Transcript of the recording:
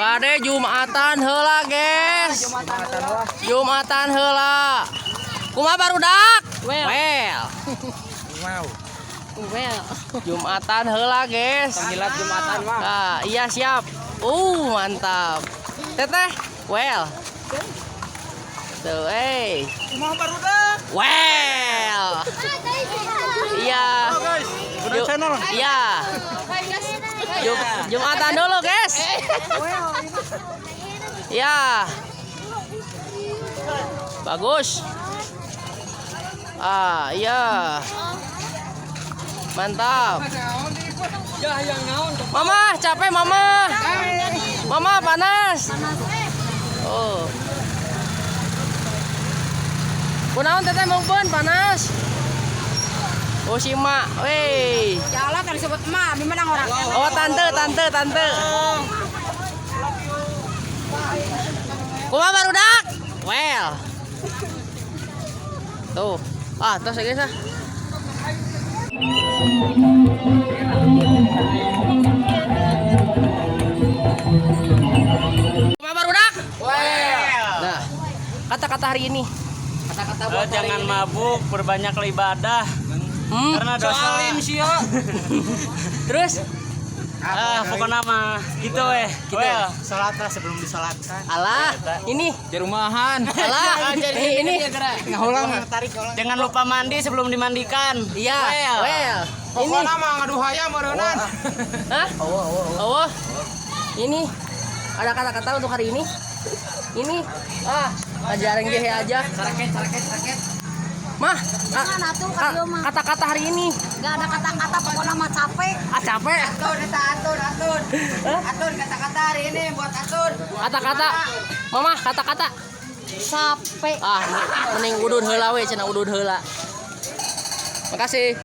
Bade Jumatan heula, guys. Jumatan heula. Kumaha barudak? Well. Jumatan heula, guys. Panggilan Jumatan mah. Nah, iya siap. Mantap. Teteh, well. Tuh, Kumaha barudak? Well. Iya. Udah channel. Iya. Jumatan dulu, guys. Ya. Bagus. Iya. Mantap. Mama, capek mama. Mama panas. Oh. Kunaon teteh mungkin panas. Oh si mak, weh. Ya Allah kan disebut emak, memang orang. Oh tante. Kumaha barudak? Well. Tuh. Terus ya guys. Kumaha barudak? Well. Nah, kata-kata hari ini. Kata-kata buat Jangan mabuk, perbanyak ibadah. Karena dosa. Terus Pokoknya mah gitu Gitu. Salat lah sebelum disalatkan. alah ini Di rumahan. alah ini Ngulang tarik. Jangan lupa mandi sebelum dimandikan. iya well ini Pokoknya mah ngadu hayam meureunnan. hah oh ini ada kata-kata untuk hari ini ajaran gehe aja Caraket. mah Jangan atuh ka dieu mah. kata-kata hari ini Enggak ada kata-kata pokoknya mah capek. capek Atur kata-kata hari ini buat atur. kata-kata mama kata-kata Capek. mending udud heula we cenah udud heula makasih.